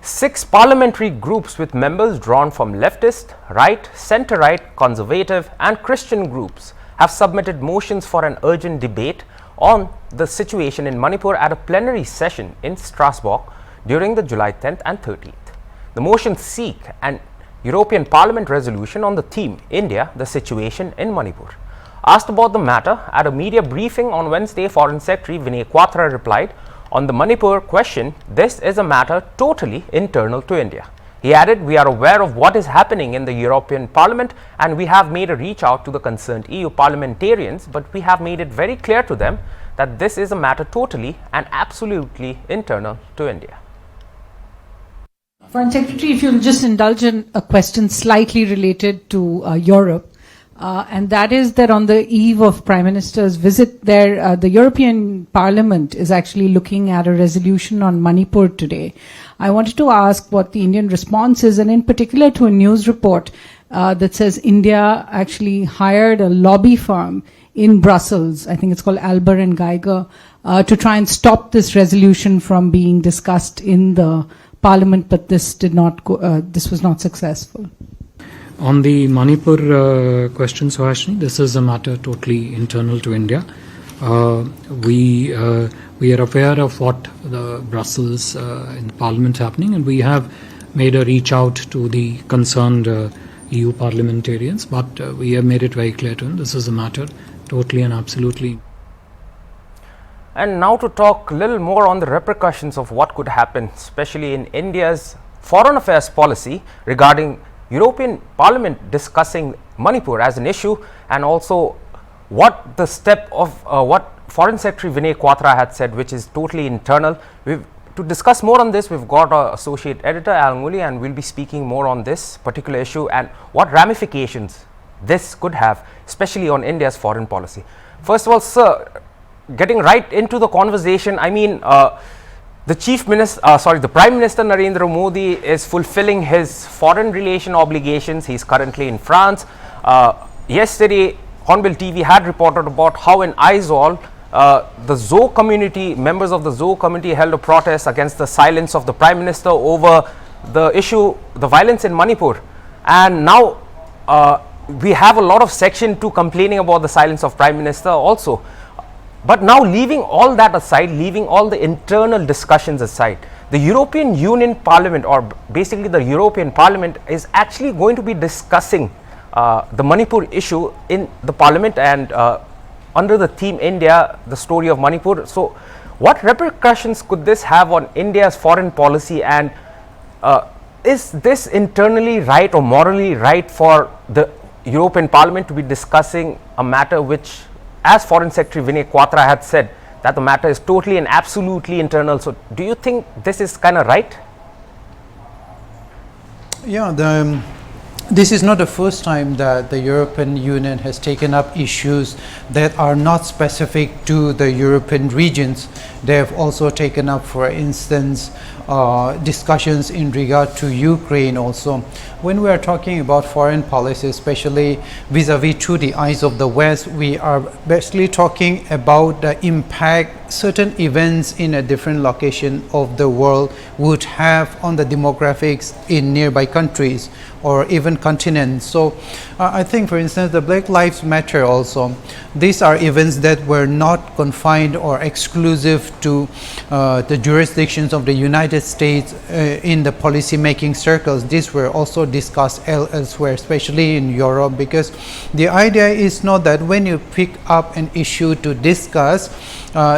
6 parliamentary groups with members drawn from leftist, right, centre-right, conservative and Christian groups have submitted motions for an urgent debate on the situation in Manipur at a plenary session in Strasbourg during the July 10th and 13th. The motions seek an European Parliament resolution on the theme India, the situation in Manipur. Asked about the matter at a media briefing on Wednesday, Foreign Secretary Vinay Quatra replied, "On the Manipur question, this is a matter totally internal to India." He added, "We are aware of what is happening in the European Parliament and we have made a reach out to the concerned EU parliamentarians, but we have made it very clear to them that this is a matter totally and absolutely internal to India." Foreign Secretary, if you'll just indulge in a question slightly related to Europe, and that is that on the eve of Prime Minister's visit there, the European Parliament is actually looking at a resolution on Manipur today. I wanted to ask what the Indian response is, and in particular to a news report that says India actually hired a lobby firm in Brussels, I think it's called Alber and Geiger, to try and stop this resolution from being discussed in the Parliament, but this did not go, this was not successful. On the Manipur question, Suhashini, this is a matter totally internal to India. We are aware of what the Brussels in the Parliament happening, and we have made a reach out to the concerned EU parliamentarians, but we have made it very clear to them this is a matter totally and absolutely. And now to talk a little more on the repercussions of what could happen, especially in India's foreign affairs policy regarding European Parliament discussing Manipur as an issue, and also what the step of what Foreign Secretary Vinay Quatra had said, which is totally internal. To discuss more on this, we've got our Associate Editor Al Nguli, and we'll be speaking more on this particular issue and what ramifications this could have, especially on India's foreign policy. First of all, sir, getting right into the conversation, I mean, the Prime Minister Narendra Modi is fulfilling his foreign relation obligations. He's currently in France. Yesterday, HornbillTV had reported about how in Aizawl, the Zo community, members of the Zo community held a protest against the silence of the Prime Minister over the issue, the violence in Manipur. And now we have a lot of Section 2 complaining about the silence of Prime Minister also. But now, leaving all that aside, leaving all the internal discussions aside, the European Union Parliament, or basically the European Parliament, is actually going to be discussing the Manipur issue in the Parliament, and under the theme India, the story of Manipur. So what repercussions could this have on India's foreign policy, and is this internally right or morally right for the European Parliament to be discussing a matter which, as Foreign Secretary Vinay Quatra had said, that the matter is totally and absolutely internal? So do you think this is kind of right? Yeah, this is not the first time that the European Union has taken up issues that are not specific to the European regions. They have also taken up, for instance, discussions in regard to Ukraine also. When we are talking about foreign policy, especially vis-a-vis through the eyes of the West, we are basically talking about the impact certain events in a different location of the world would have on the demographics in nearby countries or even continents. So I think, for instance, the Black Lives Matter also, these are events that were not confined or exclusive to the jurisdictions of the United States in the policy making circles. These were also discussed elsewhere, especially in Europe, because the idea is not that when you pick up an issue to discuss,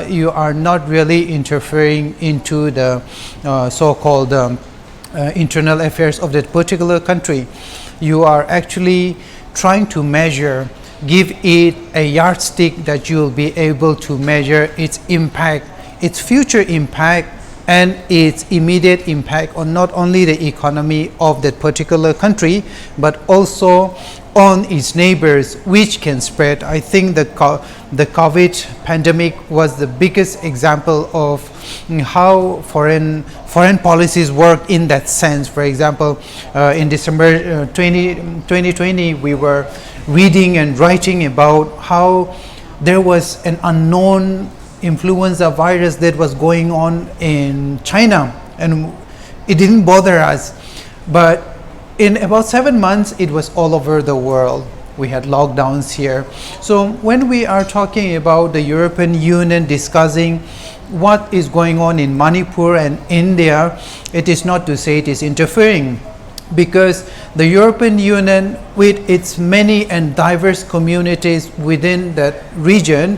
you are not really interfering into the so-called internal affairs of that particular country. You are actually trying to measure, give it a yardstick that you will be able to measure its impact, its future impact, and its immediate impact on not only the economy of that particular country, but also on its neighbors, which can spread. I think the COVID pandemic was the biggest example of how foreign policies work in that sense. For example, in December 2020, we were reading and writing about how there was an unknown influenza virus that was going on in China, and it didn't bother us. But in about 7 months, it was all over the world. We had lockdowns here. So when we are talking about the European Union discussing what is going on in Manipur and India, it is not to say it is interfering, because the European Union, with its many and diverse communities within that region,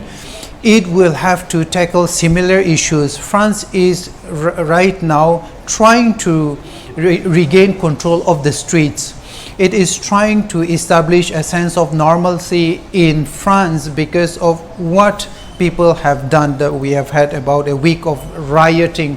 it will have to tackle similar issues. France is right now trying to regain control of the streets. It is trying to establish a sense of normalcy in France because of what people have done. That we have had about a week of rioting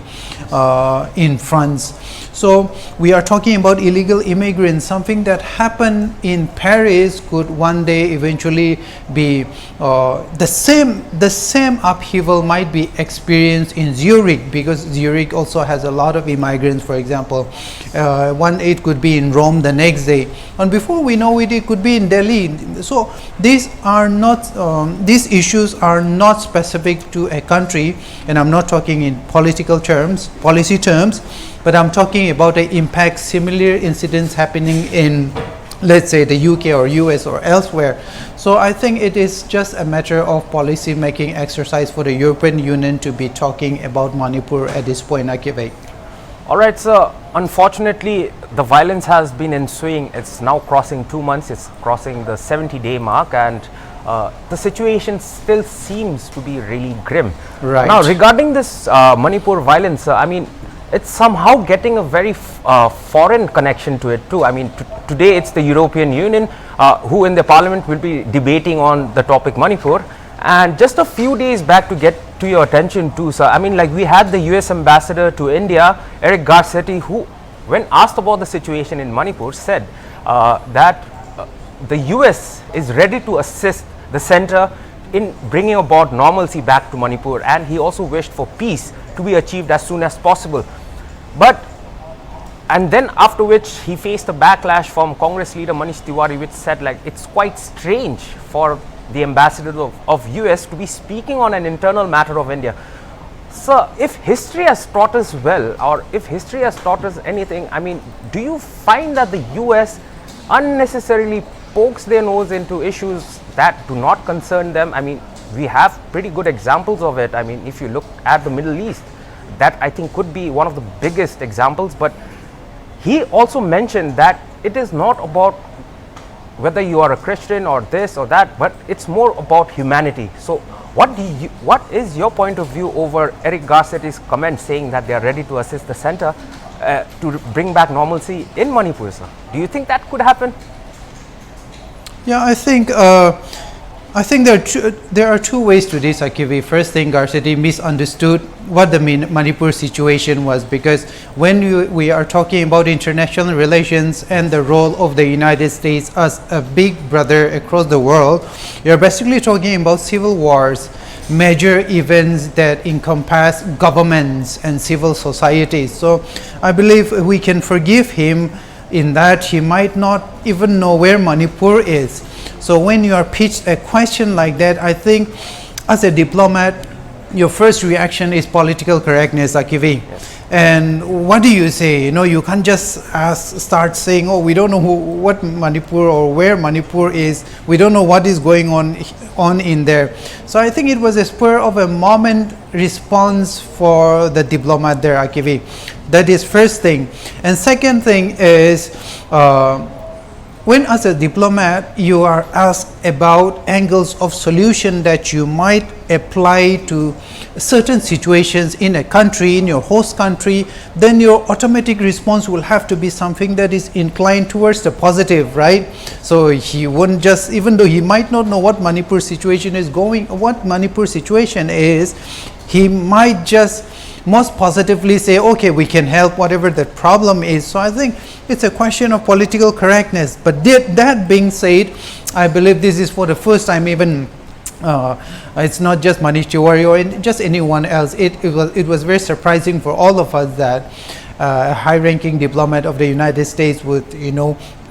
in France. So we are talking about illegal immigrants. Something that happened in Paris could one day eventually be the same upheaval might be experienced in Zurich, because Zurich also has a lot of immigrants, for example. It could be in Rome the next day, and before we know it, it could be in Delhi. So these are not these issues are not specific to a country, and I'm not talking in political terms, policy terms, but I'm talking about the impact similar incidents happening in, let's say, the UK or US or elsewhere. So I think it is just a matter of policy making exercise for the European Union to be talking about Manipur at this point, Akive. All right, sir. Unfortunately, the violence has been ensuing. It's now crossing 2 months. It's crossing the 70-day mark, and the situation still seems to be really grim. Right. Now, regarding this Manipur violence, I mean, it's somehow getting a very foreign connection to it too. I mean, today it's the European Union who in the Parliament will be debating on the topic Manipur. And just a few days back, to get to your attention too, sir, I mean, like, we had the US ambassador to India, Eric Garcetti, who, when asked about the situation in Manipur, said that the US is ready to assist the center in bringing about normalcy back to Manipur, and he also wished for peace to be achieved as soon as possible. And then after which he faced a backlash from Congress leader Manish Tiwari, which said, like, it's quite strange for the ambassador of US to be speaking on an internal matter of India. Sir, if history has taught us well, or if history has taught us anything, I mean, do you find that the US unnecessarily pokes their nose into issues that do not concern them? I mean, we have pretty good examples of it. I mean, if you look at the Middle East, that I think could be one of the biggest examples. But he also mentioned that it is not about whether you are a Christian or this or that, but it's more about humanity. So what is your point of view over Eric Garcetti's comment saying that they are ready to assist the center to bring back normalcy in Manipur, sir? Do you think that could happen? Yeah, I think there are two ways to this, Akivi. First thing, Garcetti misunderstood what the Manipur situation was, because when we are talking about international relations and the role of the United States as a big brother across the world, you're basically talking about civil wars, major events that encompass governments and civil societies. So I believe we can forgive him in that he might not even know where Manipur is. So when you are pitched a question like that, I think as a diplomat, your first reaction is political correctness, Akivi. Yes. And what do you say? You know, you can't just start saying, oh, we don't know what Manipur or where Manipur is. We don't know what is going on in there. So I think it was a spur of a moment response for the diplomat there, Akivi. That is first thing. And second thing is, when as a diplomat you are asked about angles of solution that you might apply to certain situations in a country, in your host country, then your automatic response will have to be something that is inclined towards the positive, right? So he wouldn't just, even though he might not know what Manipur situation is he might just most positively say, okay, we can help whatever the problem is. So I think it's a question of political correctness. But that being said, I believe this is for the first time, even it's not just Manish Tiwari or just anyone else. It was very surprising for all of us that a high-ranking diplomat of the United States would,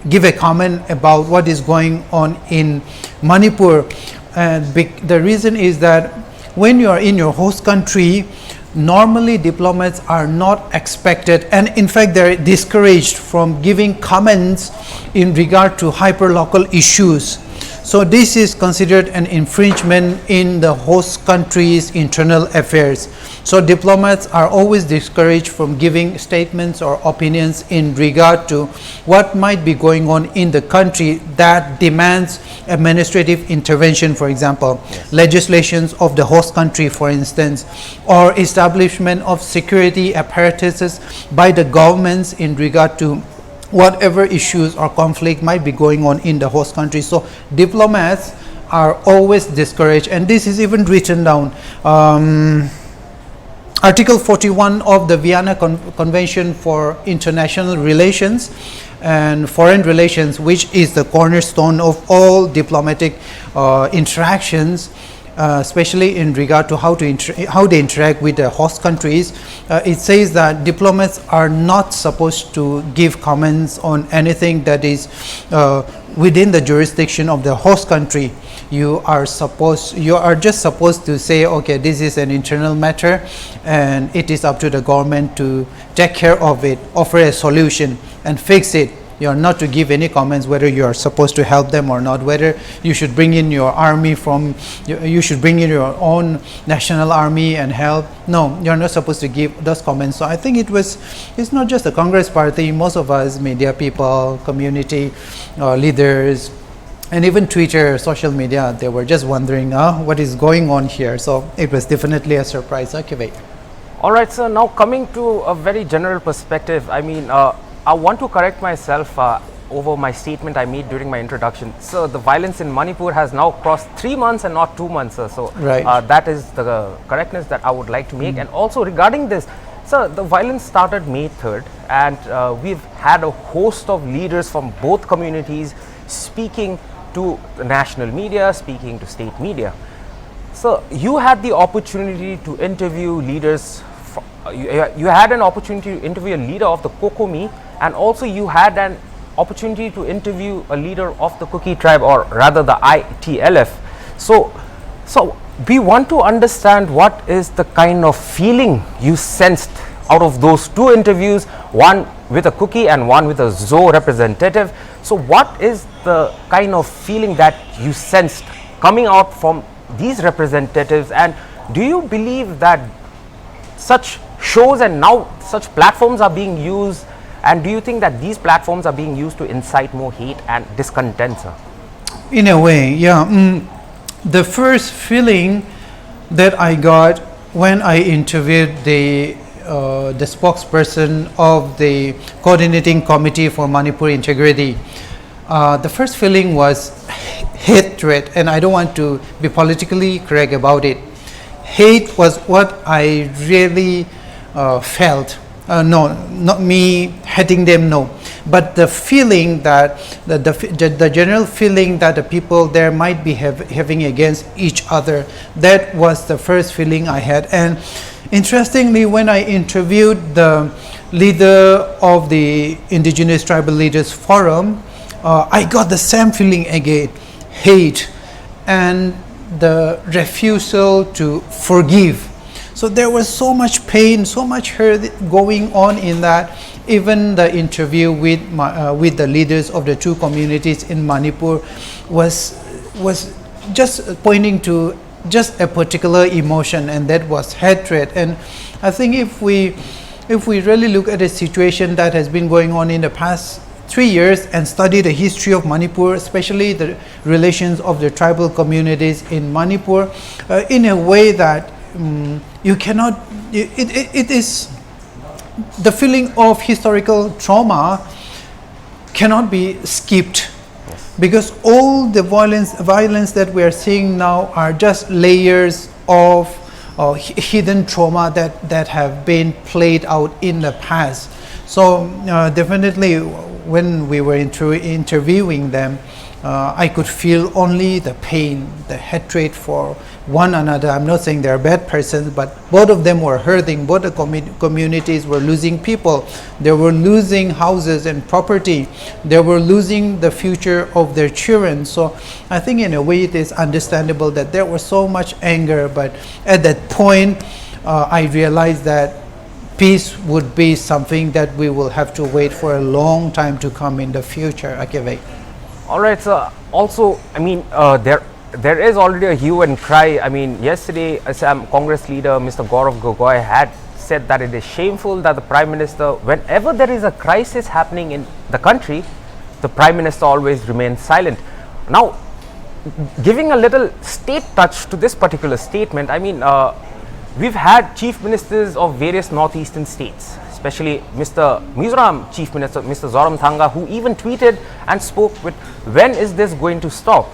give a comment about what is going on in Manipur. And the reason is that when you are in your host country, normally diplomats are not expected, and in fact they're discouraged from giving comments in regard to hyperlocal issues. So this is considered an infringement in the host country's internal affairs. So diplomats are always discouraged from giving statements or opinions in regard to what might be going on in the country that demands administrative intervention, for example, legislations of the host country, for instance, or establishment of security apparatuses by the governments in regard to whatever issues or conflict might be going on in the host country. So diplomats are always discouraged, and this is even written down. Article 41 of the Vienna Convention for International Relations and Foreign Relations, which is the cornerstone of all diplomatic interactions, especially in regard to how they interact with the host countries. It says that diplomats are not supposed to give comments on anything that is within the jurisdiction of the host country. You are just supposed to say, okay, this is an internal matter and it is up to the government to take care of it, offer a solution and fix it. You are not to give any comments whether you are supposed to help them or not, whether you should bring in your army you should bring in your own national army and help. No, you're not supposed to give those comments. So I think it's not just the Congress party, most of us, media people, community leaders, and even Twitter, social media, they were just wondering what is going on here. So it was definitely a surprise. Okay, wait. All right, sir. Now coming to a very general perspective, I mean, I want to correct myself over my statement I made during my introduction. So the violence in Manipur has now crossed 3 months and not 2 months, sir. So right. That is the correctness that I would like to make. And also regarding this, sir, the violence started May 3rd, and we've had a host of leaders from both communities speaking to the national media, speaking to state media. So you had the opportunity to interview leaders. You had an opportunity to interview a leader of the Kokomi, and also you had an opportunity to interview a leader of the Kuki tribe, or rather the ITLF. So we want to understand what is the kind of feeling you sensed out of those two interviews, one with a Kuki and one with a Zo representative. So what is the kind of feeling that you sensed coming out from these representatives, and do you believe that such shows and now such platforms are being used, and do you think that these platforms are being used to incite more hate and discontent, sir? In a way, yeah. The first feeling that I got when I interviewed the spokesperson of the coordinating committee for Manipur integrity, the first feeling was hatred, and I don't want to be politically correct about it. Hate was what I really felt. No, not me hating them, no, but the feeling that the general feeling that the people there might be having against each other, that was the first feeling I had. And interestingly, when I interviewed the leader of the Indigenous Tribal Leaders Forum, I got the same feeling again, hate and the refusal to forgive. So there was so much pain, so much hurt going on in that. Even the interview with the leaders of the two communities in Manipur was just pointing to just a particular emotion, and that was hatred. And I think if we really look at a situation that has been going on in the past 3 years and study the history of Manipur, especially the relations of the tribal communities in Manipur, in a way that you cannot, it is the feeling of historical trauma cannot be skipped, because all the violence that we are seeing now are just layers of hidden trauma that have been played out in the past. So definitely when we were interviewing them, I could feel only the pain, the hatred for one another. I'm not saying they're bad persons, but both of them were hurting. Both the communities were losing people. They were losing houses and property. They were losing the future of their children. So I think in a way it is understandable that there was so much anger, but at that point I realize that peace would be something that we will have to wait for a long time to come in the future. Okay, All right, sir. Also, I mean, there is already a hue and cry. I mean, yesterday, Assam Congress leader Mr. Gaurav Gogoi had said that it is shameful that the Prime Minister, whenever there is a crisis happening in the country, the Prime Minister always remains silent. Now, giving a little state touch to this particular statement, I mean, we've had chief ministers of various northeastern states, especially Mr. Mizoram Chief Minister, Mr. Zoramthanga, who even tweeted and spoke with, when is this going to stop?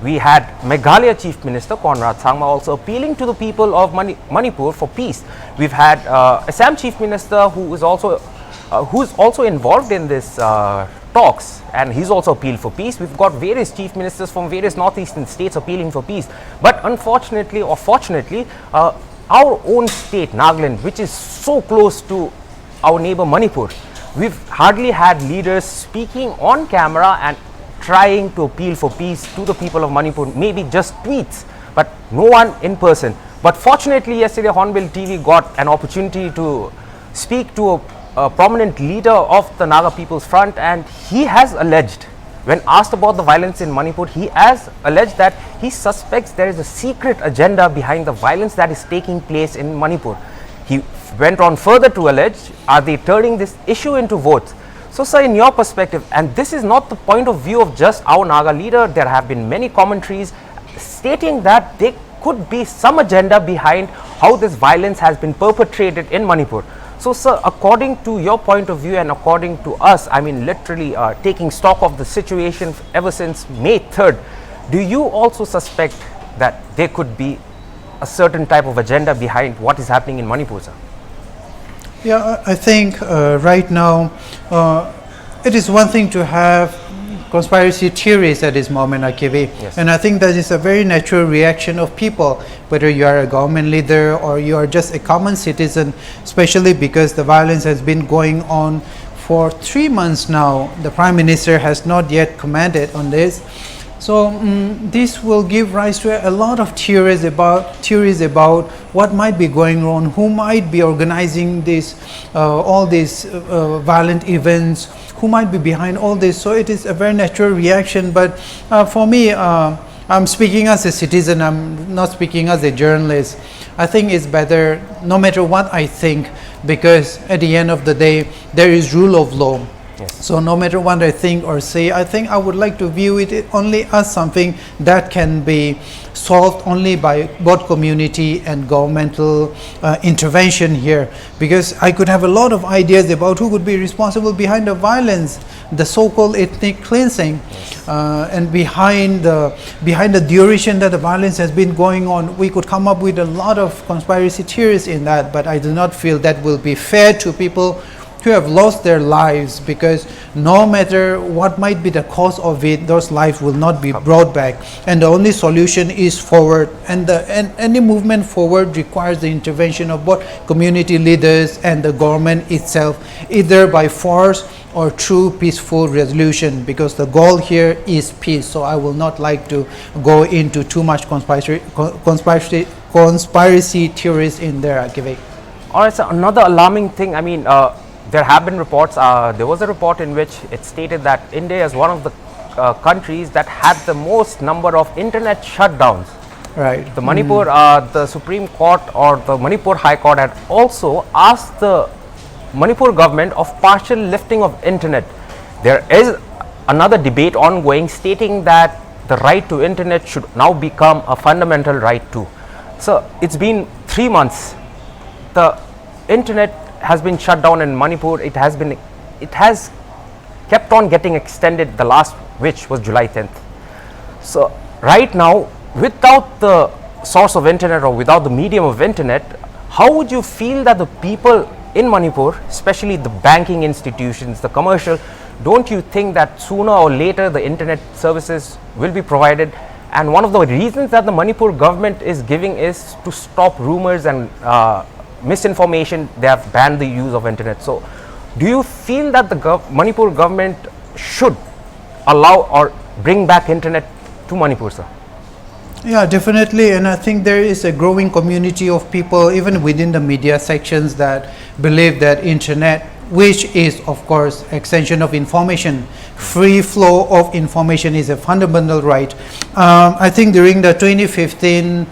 We had Meghalaya Chief Minister Conrad Sangma also appealing to the people of Manipur for peace. We've had Assam Chief Minister who's also involved in this talks, and he's also appealed for peace. We've got various chief ministers from various northeastern states appealing for peace. But unfortunately or fortunately, our own state, Nagaland, which is so close to our neighbor Manipur, we've hardly had leaders speaking on camera and trying to appeal for peace to the people of Manipur, maybe just tweets, but no one in person. But fortunately, yesterday Hornbill TV got an opportunity to speak to a prominent leader of the Naga People's Front, and he has alleged, when asked about the violence in Manipur, he has alleged that he suspects there is a secret agenda behind the violence that is taking place in Manipur. He went on further to allege, are they turning this issue into votes? So, sir, in your perspective, and this is not the point of view of just our Naga leader, there have been many commentaries stating that there could be some agenda behind how this violence has been perpetrated in Manipur. So, sir, according to your point of view and according to us, I mean, literally taking stock of the situation ever since May 3rd, do you also suspect that there could be a certain type of agenda behind what is happening in Manipur, sir? Yeah, I think right now it is one thing to have conspiracy theories at this moment, Akivi. Yes. And I think that is a very natural reaction of people, whether you are a government leader or you are just a common citizen, especially because the violence has been going on for 3 months now. The Prime Minister has not yet commented on this. So this will give rise to a lot of theories about what might be going on, who might be organizing this, all these violent events, who might be behind all this. So it is a very natural reaction. But for me, I'm speaking as a citizen. I'm not speaking as a journalist. I think it's better, no matter what I think, because at the end of the day, there is rule of law. Yes. So no matter what I think or say, I think I would like to view it only as something that can be solved only by both community and governmental intervention here, because I could have a lot of ideas about who could be responsible behind the violence, the so-called ethnic cleansing, and behind the duration that the violence has been going on. We could come up with a lot of conspiracy theories in that, but I do not feel that will be fair to people who have lost their lives, because no matter what might be the cause of it, those lives will not be brought back, and the only solution is forward, and any movement forward requires the intervention of both community leaders and the government itself, either by force or through peaceful resolution, because the goal here is peace. So I will not like to go into too much conspiracy theories in there, Akivek. All right, so another alarming thing, I mean, there have been reports, there was a report in which it stated that India is one of the countries that had the most number of internet shutdowns. Right. The Manipur, the Supreme Court or the Manipur High Court had also asked the Manipur government of partial lifting of internet. There is another debate ongoing stating that the right to internet should now become a fundamental right too. So it's been 3 months. The internet has been shut down in Manipur. It has kept on getting extended, the last which was July 10th. So right now, without the source of internet or without the medium of internet, how would you feel that the people in Manipur, especially the banking institutions, the commercial, don't you think that sooner or later the internet services will be provided? And one of the reasons that the Manipur government is giving is to stop rumors and misinformation. They have banned the use of internet. So do you feel that the Manipur government should allow or bring back internet to Manipur, sir? Yeah, definitely, and I think there is a growing community of people, even within the media sections, that believe that internet, which is of course extension of information, free flow of information is a fundamental right. I think during the 2015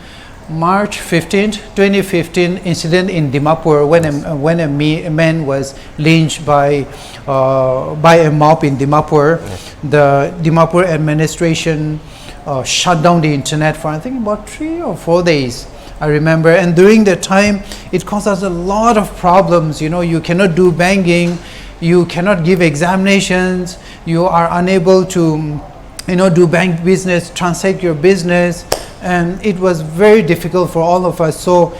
March 15th, 2015 incident in Dimapur, when a man was lynched by a mob in Dimapur, the Dimapur administration shut down the internet for I think about 3 or 4 days, I remember. And during that time, it caused us a lot of problems. You know, you cannot do banking, you cannot give examinations, you are unable to, you know, do bank business, transact your business, and it was very difficult for all of us. So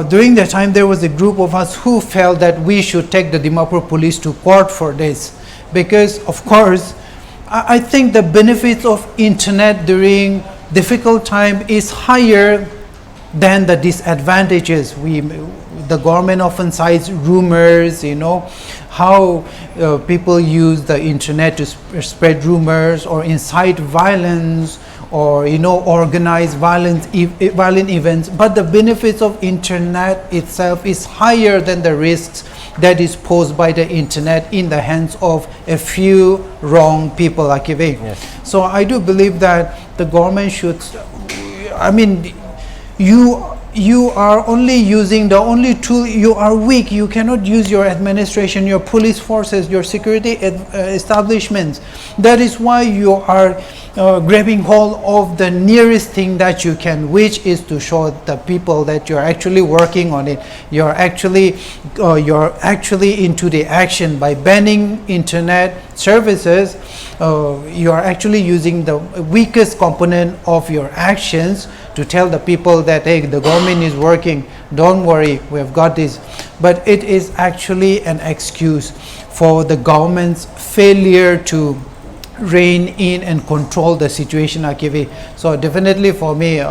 during that time, there was a group of us who felt that we should take the Dimapur police to court for this, because of course I think the benefits of internet during difficult time is higher than the disadvantages. The government often cites rumors, you know, how people use the internet to spread rumors or incite violence, or, you know, organize violent events. But the benefits of internet itself is higher than the risks that is posed by the internet in the hands of a few wrong people, Akive. Yes. So I do believe that the government should, I mean, you are only using the only tool, you are weak, you cannot use your administration, your police forces, your security establishments. That is why you are grabbing hold of the nearest thing that you can, which is to show the people that you're actually working on it. You're actually into the action. By banning internet services, you are actually using the weakest component of your actions to tell the people that, hey, the government is working, don't worry, we have got this. But it is actually an excuse for the government's failure to rein in and control the situation, Akivi. So definitely for me, even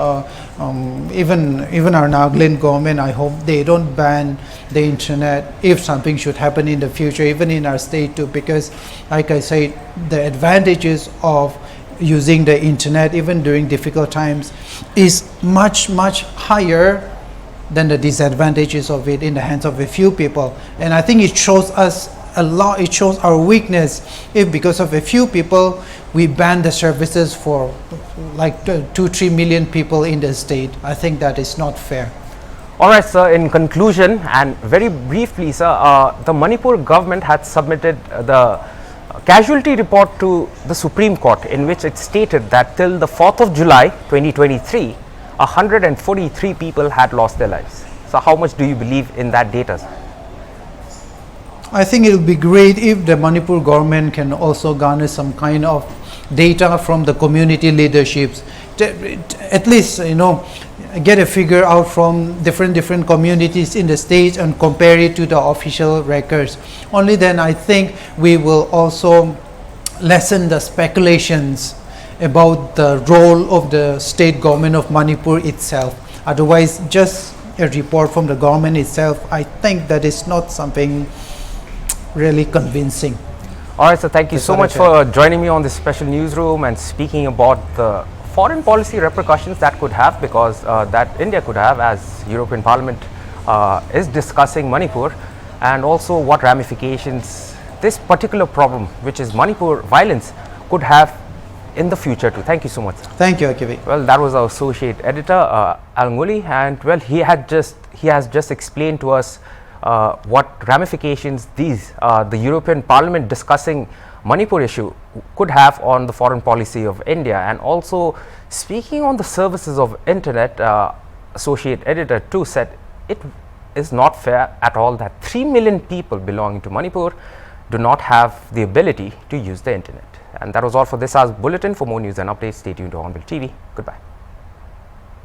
our Nagaland government, I hope they don't ban the internet if something should happen in the future, even in our state too, because like I said, the advantages of using the internet even during difficult times is much higher than the disadvantages of it in the hands of a few people. And I think it shows us a lot, it shows our weakness if because of a few people we ban the services for like 2-3 million people in the state. I think that is not fair. Alright sir, in conclusion and very briefly sir, the Manipur government had submitted the casualty report to the Supreme Court, in which it stated that till the 4th of July 2023, 143 people had lost their lives. So how much do you believe in that data, sir? I think it will be great if the Manipur government can also garner some kind of data from the community leaderships, at least, you know, get a figure out from different communities in the state and compare it to the official records. Only then I think we will also lessen the speculations about the role of the state government of Manipur itself. Otherwise, just a report from the government itself, I think that is not something really convincing. Alright, so thank you so much for joining me on this special newsroom and speaking about the foreign policy repercussions that could have, because that India could have, as European Parliament is discussing Manipur, and also what ramifications this particular problem, which is Manipur violence, could have in the future too. Thank you so much, sir. Thank you, Akivi. Well, that was our associate editor Alnguli, and well, he has just explained to us what ramifications the European Parliament discussing Manipur issue could have on the foreign policy of India. And also speaking on the services of internet, associate editor too said it is not fair at all that 3 million people belonging to Manipur do not have the ability to use the internet. And that was all for this hour's bulletin. For more news and updates, stay tuned to Hornbill TV. Goodbye.